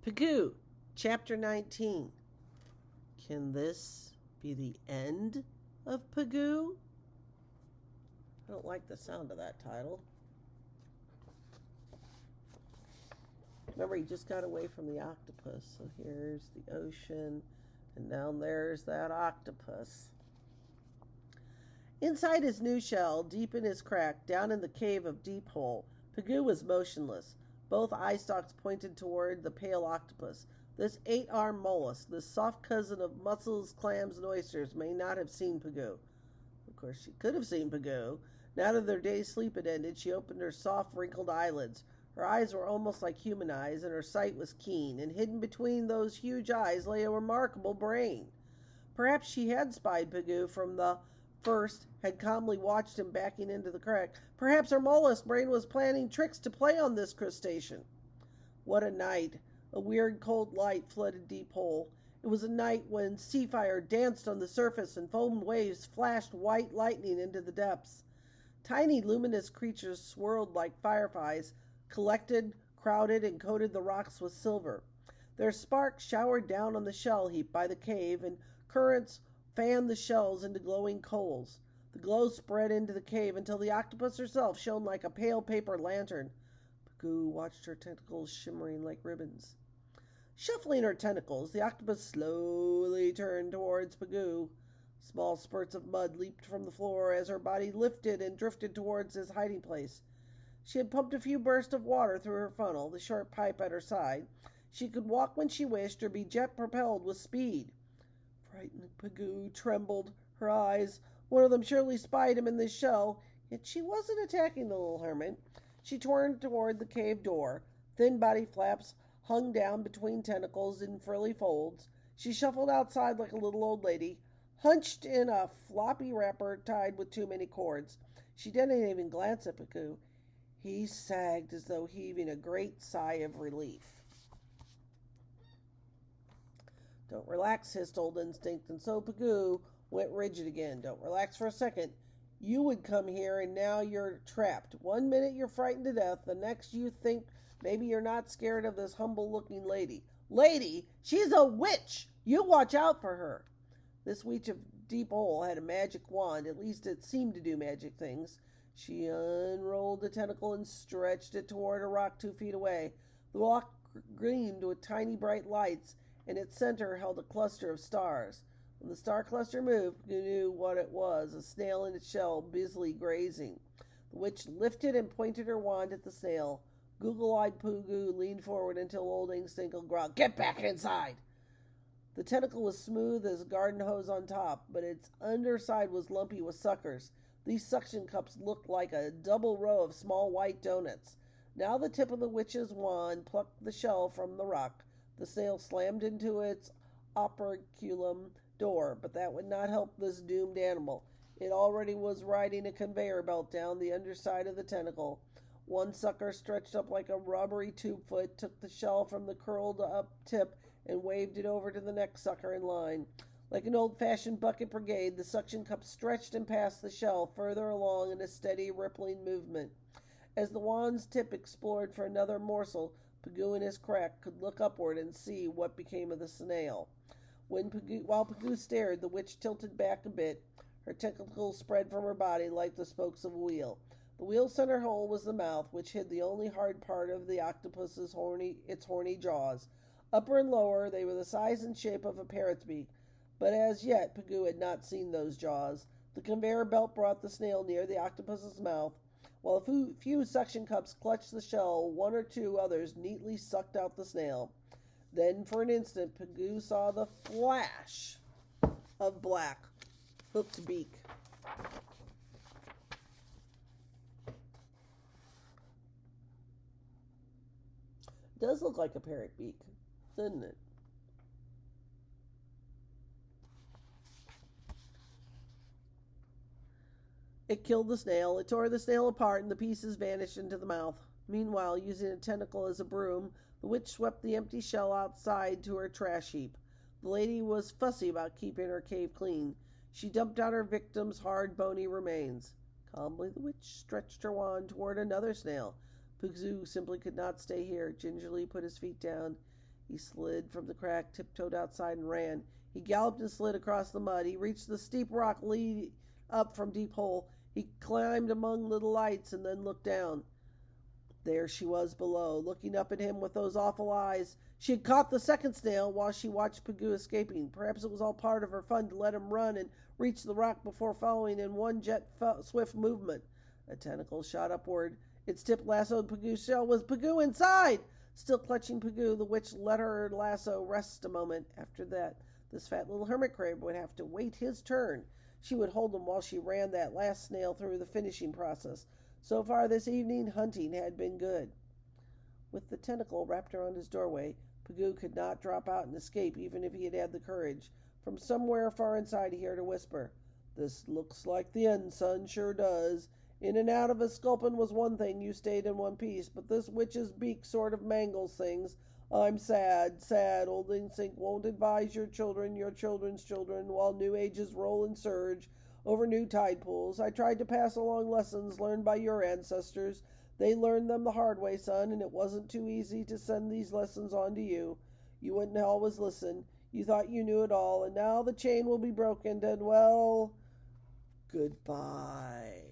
Pagoo Chapter 19. Can this be the end of Pagoo? I don't like the sound of that title. Remember, he just got away from the octopus. So here's the ocean, and down there's that octopus. Inside his new shell, deep in his crack, down in the cave of Deep Hole, Pagoo was motionless. Both eye stalks pointed toward the pale octopus. This 8-armed mollusk, this soft cousin of mussels, clams, and oysters, may not have seen Pagoo. Of course, she could have seen Pagoo. Now that their day's sleep had ended, she opened her soft, wrinkled eyelids. Her eyes were almost like human eyes, and her sight was keen, and hidden between those huge eyes lay a remarkable brain. Perhaps she had spied Pagoo from the first, had calmly watched him backing into the crack. Perhaps her mollusk brain was planning tricks to play on this crustacean. What a night! A weird cold light flooded Deep Hole. It was a night when sea fire danced on the surface and foamed waves flashed white lightning into the depths. Tiny luminous creatures swirled like fireflies, collected, crowded, and coated the rocks with silver. Their sparks showered down on the shell heap by the cave, and currents fanned the shells into glowing coals. The glow spread into the cave until the octopus herself shone like a pale paper lantern. Pagoo watched her tentacles shimmering like ribbons. Shuffling her tentacles, the octopus slowly turned towards Pagoo. Small spurts of mud leaped from the floor as her body lifted and drifted towards his hiding place. She had pumped a few bursts of water through her funnel, the short pipe at her side. She could walk when she wished or be jet-propelled with speed. Frightened Pagoo trembled. Her eyes, one of them surely spied him in this shell, yet she wasn't attacking the little hermit. She turned toward the cave door. Thin body flaps hung down between tentacles in frilly folds. She shuffled outside like a little old lady, hunched in a floppy wrapper tied with too many cords. She didn't even glance at Pagoo. He sagged as though heaving a great sigh of relief. Don't relax, hissed Old Instinct, and so Pagoo went rigid again. Don't relax for a second. You would come here, and now you're trapped. 1 minute you're frightened to death, the next you think maybe you're not scared of this humble-looking lady. Lady? She's a witch! You watch out for her. This witch of Deep Hole had a magic wand, at least it seemed to do magic things. She unrolled the tentacle and stretched it toward a rock 2 feet away. The rock gleamed with tiny bright lights, and its center held a cluster of stars. When the star cluster moved, you knew what it was, a snail in its shell busily grazing. The witch lifted and pointed her wand at the snail. Google-eyed Pagoo leaned forward until Old Instinct growled, "Get back inside!" The tentacle was smooth as a garden hose on top, but its underside was lumpy with suckers. These suction cups looked like a double row of small white donuts. Now the tip of the witch's wand plucked the shell from the rock. The snail slammed into its operculum door, but that would not help this doomed animal. It already was riding a conveyor belt down the underside of the tentacle. One sucker, stretched up like a rubbery tube foot, took the shell from the curled up tip and waved it over to the next sucker in line. Like an old-fashioned bucket brigade, the suction cup stretched and passed the shell further along in a steady, rippling movement. As the wand's tip explored for another morsel, Pagoo in his crack could look upward and see what became of the snail. While Pagoo stared, the witch tilted back a bit. Her tentacles spread from her body like the spokes of a wheel. The wheel's center hole was the mouth, which hid the only hard part of the octopus's horny jaws. Upper and lower, they were the size and shape of a parrot's beak. But as yet, Pagoo had not seen those jaws. The conveyor belt brought the snail near the octopus's mouth. While a few suction cups clutched the shell, 1 or 2 others neatly sucked out the snail. Then, for an instant, Pagoo saw the flash of black, hooked beak. It does look like a parrot beak, doesn't it? It killed the snail. It tore the snail apart, and the pieces vanished into the mouth. Meanwhile, using a tentacle as a broom, the witch swept the empty shell outside to her trash heap. The lady was fussy about keeping her cave clean. She dumped out her victim's hard, bony remains. Calmly, the witch stretched her wand toward another snail. Pagoo simply could not stay here. Gingerly put his feet down. He slid from the crack, tiptoed outside, and ran. He galloped and slid across the mud. He reached the steep rock leading up from Deep Hole. He climbed among the lights and then looked down. There she was below, looking up at him with those awful eyes. She had caught the second snail while she watched Pagoo escaping. Perhaps it was all part of her fun to let him run and reach the rock before following in one swift movement. A tentacle shot upward. Its tip lassoed Pagoo's shell. Was Pagoo inside? Still clutching Pagoo, the witch let her lasso rest a moment. After that, this fat little hermit crab would have to wait his turn. She would hold him while she ran that last snail through the finishing process. So far this evening, hunting had been good. With the tentacle wrapped around his doorway, Pagoo could not drop out and escape even if he had had the courage. From somewhere far inside he heard a whisper. "This looks like the end, son, sure does. In and out of a sculpin was one thing, you stayed in one piece, but this witch's beak sort of mangles things. I'm sad, sad. Old instinct won't advise your children's children, while new ages roll and surge over new tide pools. I tried to pass along lessons learned by your ancestors. They learned them the hard way, son, and it wasn't too easy to send these lessons on to you. You wouldn't always listen. You thought you knew it all, and now the chain will be broken, and well, goodbye."